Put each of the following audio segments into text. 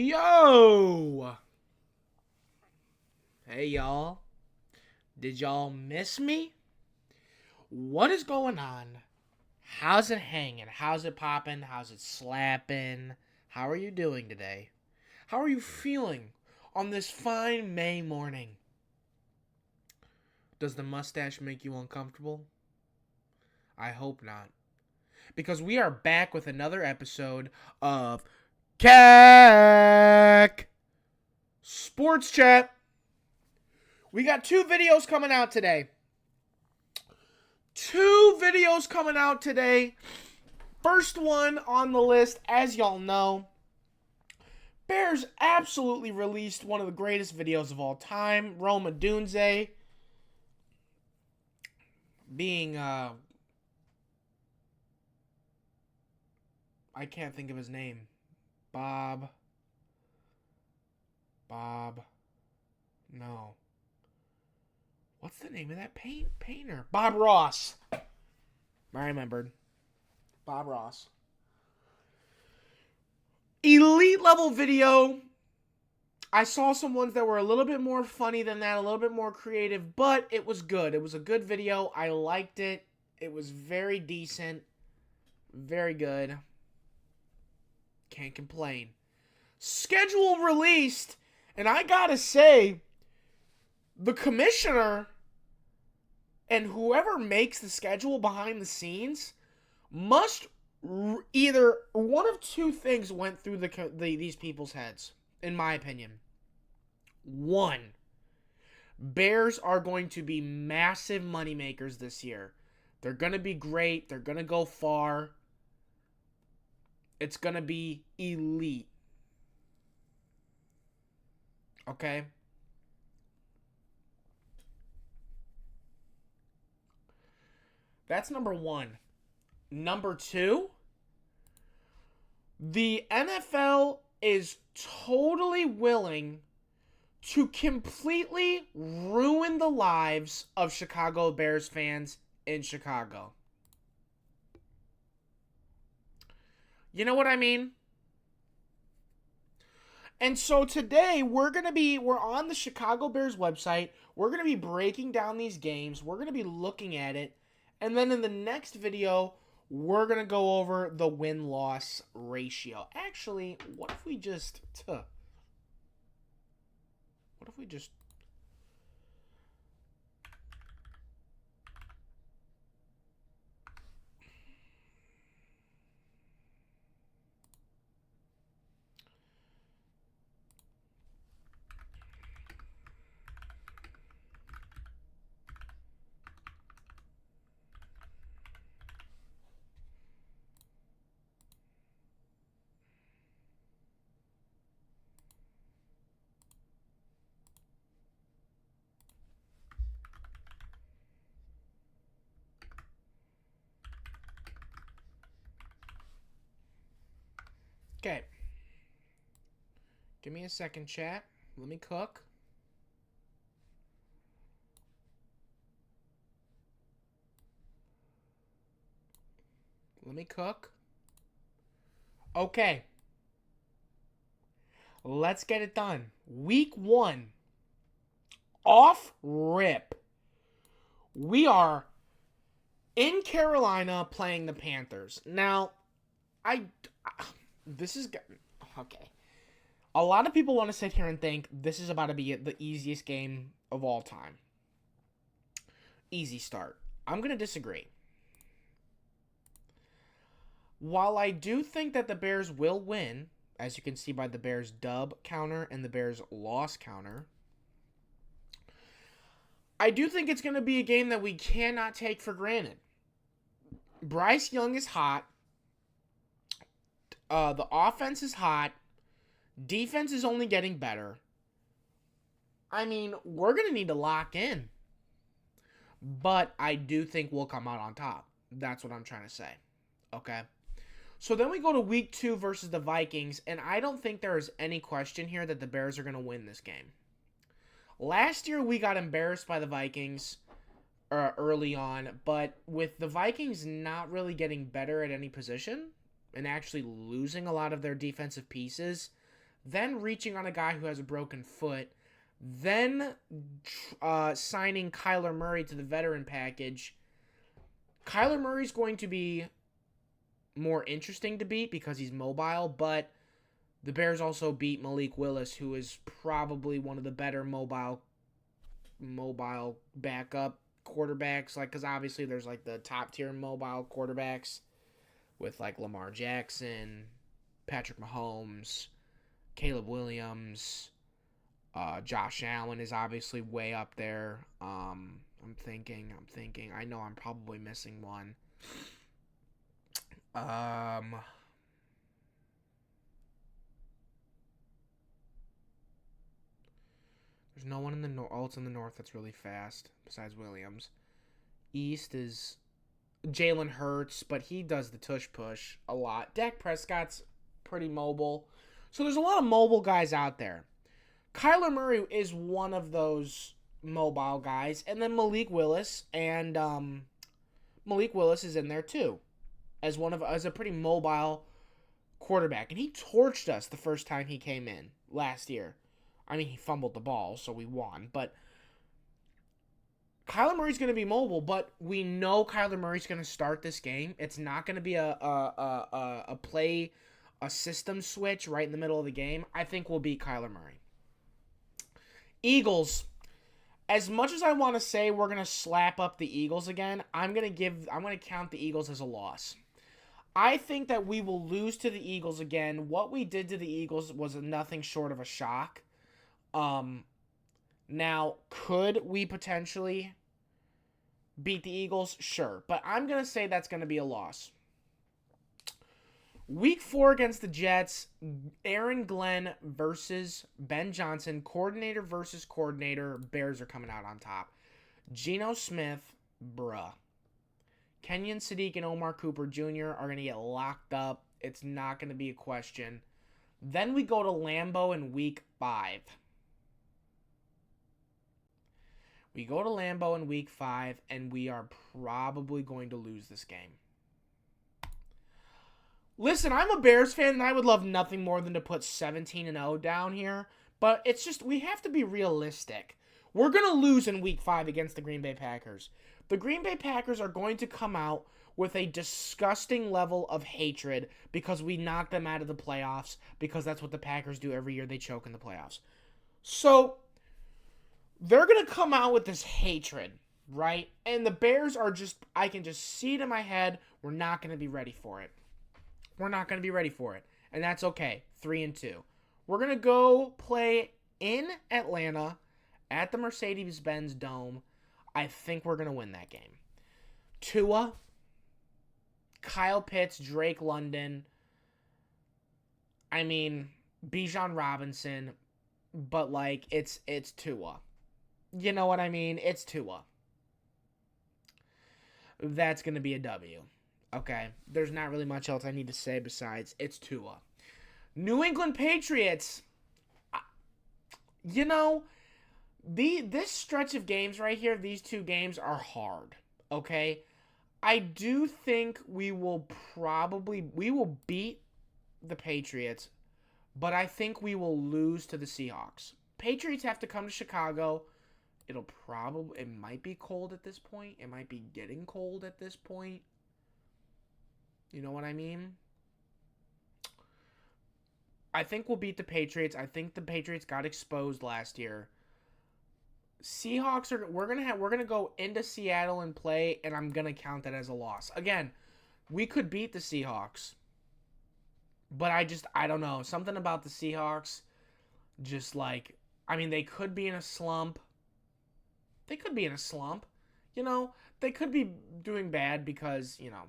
Yo! Hey, y'all. Did y'all miss me? What is going on? How's it hanging? How's it popping? How's it slapping? How are you doing today? How are you feeling on this fine May morning? Does the mustache make you uncomfortable? I hope not. Because we are back with another episode of CAC Sports Chat. We got two videos coming out today. First one on the list, as y'all know, Bears absolutely released one of the greatest videos of all time. Rome Odunze being, I can't think of his name. Bob. No. What's the name of that painter? Bob Ross. I remembered. Bob Ross. Elite level video. I saw some ones that were a little bit more funny than that, a little bit more creative, but it was good. It was a good video. I liked it. It was very decent. Very good. Can't complain. Schedule released, and I gotta say, the commissioner and whoever makes the schedule behind the scenes must either one of two things went through these people's heads, in my opinion. One, Bears are going to be massive moneymakers this year. They're going to be great. They're going to go far. It's going to be elite. Okay? That's number one. Number two, the NFL is totally willing to completely ruin the lives of Chicago Bears fans in Chicago. You know what I mean? And so today we're on the Chicago Bears website. We're going to be breaking down these games. We're going to be looking at it. And then in the next video, we're going to go over the win-loss ratio. Actually, what if we just... Okay. Give me a second, chat. Let me cook. Okay. Let's get it done. Week 1. Off rip. We are in Carolina playing the Panthers. Now, this is... Okay. A lot of people want to sit here and think this is about to be the easiest game of all time. Easy start. I'm going to disagree. While I do think that the Bears will win, as you can see by the Bears dub counter and the Bears loss counter, I do think it's going to be a game that we cannot take for granted. Bryce Young is hot. The offense is hot. Defense is only getting better. I mean, we're going to need to lock in. But I do think we'll come out on top. That's what I'm trying to say. Okay? So then we go to week 2 versus the Vikings, and I don't think there is any question here that the Bears are going to win this game. Last year we got embarrassed by the Vikings early on, but with the Vikings not really getting better at any position and actually losing a lot of their defensive pieces, then reaching on a guy who has a broken foot, then signing Kyler Murray to the veteran package. Kyler Murray's going to be more interesting to beat because he's mobile, but the Bears also beat Malik Willis, who is probably one of the better mobile backup quarterbacks, like, because obviously there's like the top tier mobile quarterbacks with like Lamar Jackson, Patrick Mahomes, Caleb Williams, Josh Allen is obviously way up there. I'm thinking. I know I'm probably missing one. There's no one in the north. Oh, it's in the north that's really fast besides Williams. East is Jalen Hurts, but he does the tush push a lot. Dak Prescott's pretty mobile. So there's a lot of mobile guys out there. Kyler Murray is one of those mobile guys. And then Malik Willis. And Malik Willis is in there too. As a pretty mobile quarterback. And he torched us the first time he came in last year. I mean, he fumbled the ball, so we won. But Kyler Murray's going to be mobile, but we know Kyler Murray's going to start this game. It's not going to be a system switch right in the middle of the game. I think we'll beat Kyler Murray. Eagles. As much as I want to say we're going to slap up the Eagles again, I'm going to count the Eagles as a loss. I think that we will lose to the Eagles again. What we did to the Eagles was nothing short of a shock. Now, could we potentially beat the Eagles? Sure. But I'm going to say that's going to be a loss. Week 4 against the Jets, Aaron Glenn versus Ben Johnson, coordinator versus coordinator. Bears are coming out on top. Geno Smith, bruh. Kenyon Sadiq and Omar Cooper Jr. are going to get locked up. It's not going to be a question. Then we go to Lambeau in week 5. We go to Lambeau in week 5, and we are probably going to lose this game. Listen, I'm a Bears fan, and I would love nothing more than to put 17-0 down here. But it's just, we have to be realistic. We're going to lose in week 5 against the Green Bay Packers. The Green Bay Packers are going to come out with a disgusting level of hatred because we knocked them out of the playoffs, because that's what the Packers do every year. They choke in the playoffs. So they're going to come out with this hatred, right? And the Bears are just, I can just see it in my head, we're not going to be ready for it. We're not going to be ready for it. And that's okay. 3-2. We're going to go play in Atlanta at the Mercedes-Benz Dome. I think we're going to win that game. Tua, Kyle Pitts, Drake London, I mean, Bijan Robinson, but like, it's Tua. You know what I mean? It's Tua. That's going to be a W. Okay, there's not really much else I need to say besides it's Tua. New England Patriots, you know, this stretch of games right here, these 2 games are hard, okay? I do think we will beat the Patriots, but I think we will lose to the Seahawks. Patriots have to come to Chicago. It might be cold at this point. It might be getting cold at this point. You know what I mean? I think we'll beat the Patriots. I think the Patriots got exposed last year. Seahawks we're gonna go into Seattle and play, and I'm gonna count that as a loss. Again, we could beat the Seahawks, but I don't know. Something about the Seahawks, just like, I mean, they could be in a slump. You know, they could be doing bad because, you know,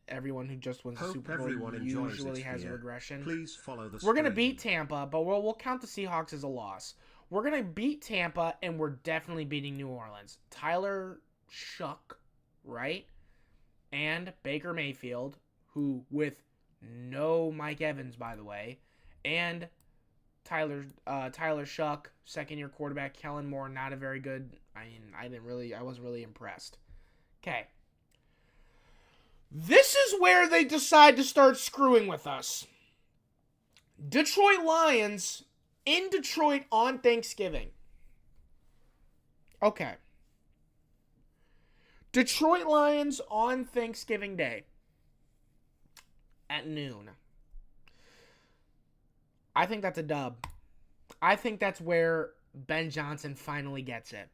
everyone who just wins the Super Bowl usually has a regression. Please follow the We're going to beat Tampa, but we'll count the Seahawks as a loss. We're going to beat Tampa, and we're definitely beating New Orleans. Tyler Shuck, right? And Baker Mayfield, who with no Mike Evans, by the way, and Tyler Shuck, second-year quarterback. Kellen Moore, not a very good. I mean, I wasn't really impressed. Okay. This is where they decide to start screwing with us. Detroit Lions in Detroit on Thanksgiving. Okay. Detroit Lions on Thanksgiving Day at noon. I think that's a dub. I think that's where Ben Johnson finally gets it.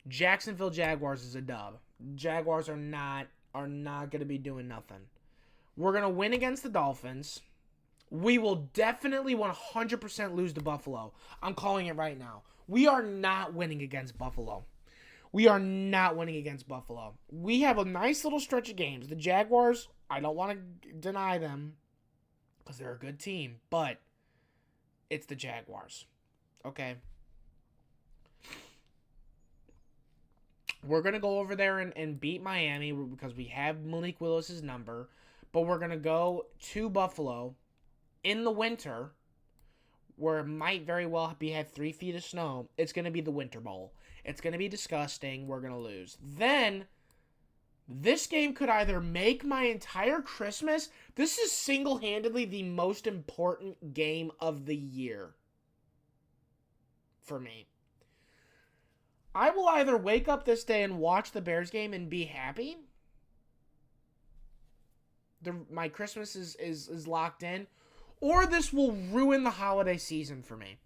Jacksonville Jaguars is a dub. Jaguars are not going to be doing nothing. We're going to win against the Dolphins. We will definitely 100% lose to Buffalo. I'm calling it right now. We are not winning against Buffalo. We are not winning against Buffalo. We have a nice little stretch of games. The Jaguars, I don't want to deny them because they're a good team, but it's the Jaguars. Okay? We're going to go over there and beat Miami because we have Malik Willis' number, but we're going to go to Buffalo in the winter where it might very well have 3 feet of snow. It's going to be the Winter Bowl. It's going to be disgusting. We're going to lose. Then, this game could either make my entire Christmas. This is single-handedly the most important game of the year for me. I will either wake up this day and watch the Bears game and be happy. My Christmas is locked in. Or this will ruin the holiday season for me.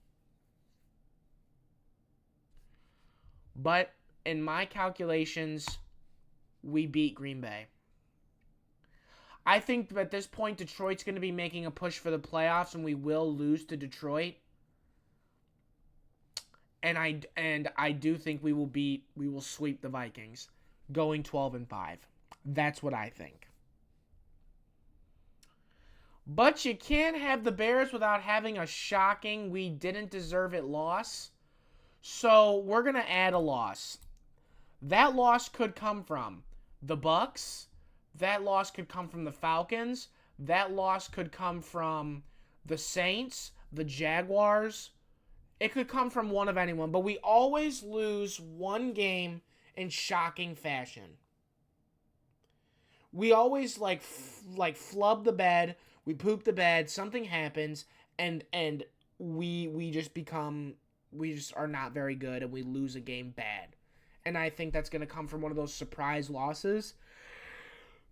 But in my calculations, we beat Green Bay. I think at this point, Detroit's going to be making a push for the playoffs, and we will lose to Detroit. And I do think we will sweep the Vikings, going 12-5. That's what I think. But you can't have the Bears without having a shocking we didn't deserve it loss. So we're going to add a loss. That loss could come from the Bucks. That loss could come from the Falcons. That loss could come from the Saints, the Jaguars. It could come from one of anyone. But we always lose one game in shocking fashion. We always like flub the bed. We poop the bed, something happens, and we just are not very good, and we lose a game bad. And I think that's going to come from one of those surprise losses.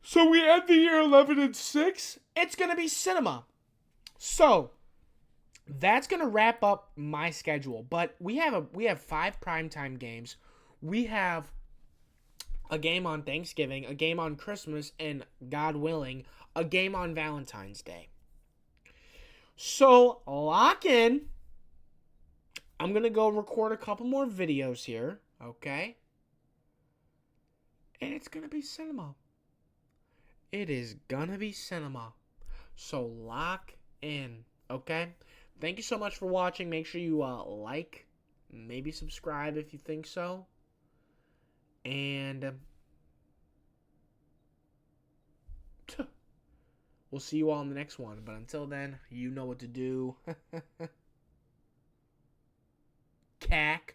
So we end the year 11-6. It's going to be cinema. So that's going to wrap up my schedule. But we have 5 primetime games. We have a game on Thanksgiving, a game on Christmas, and God willing, a game on Valentine's Day. So, lock in. I'm going to go record a couple more videos here, okay? And it's going to be cinema. It is going to be cinema. So, lock in, okay? Thank you so much for watching. Make sure you like, maybe subscribe if you think so. And we'll see you all in the next one. But until then, you know what to do. Cack.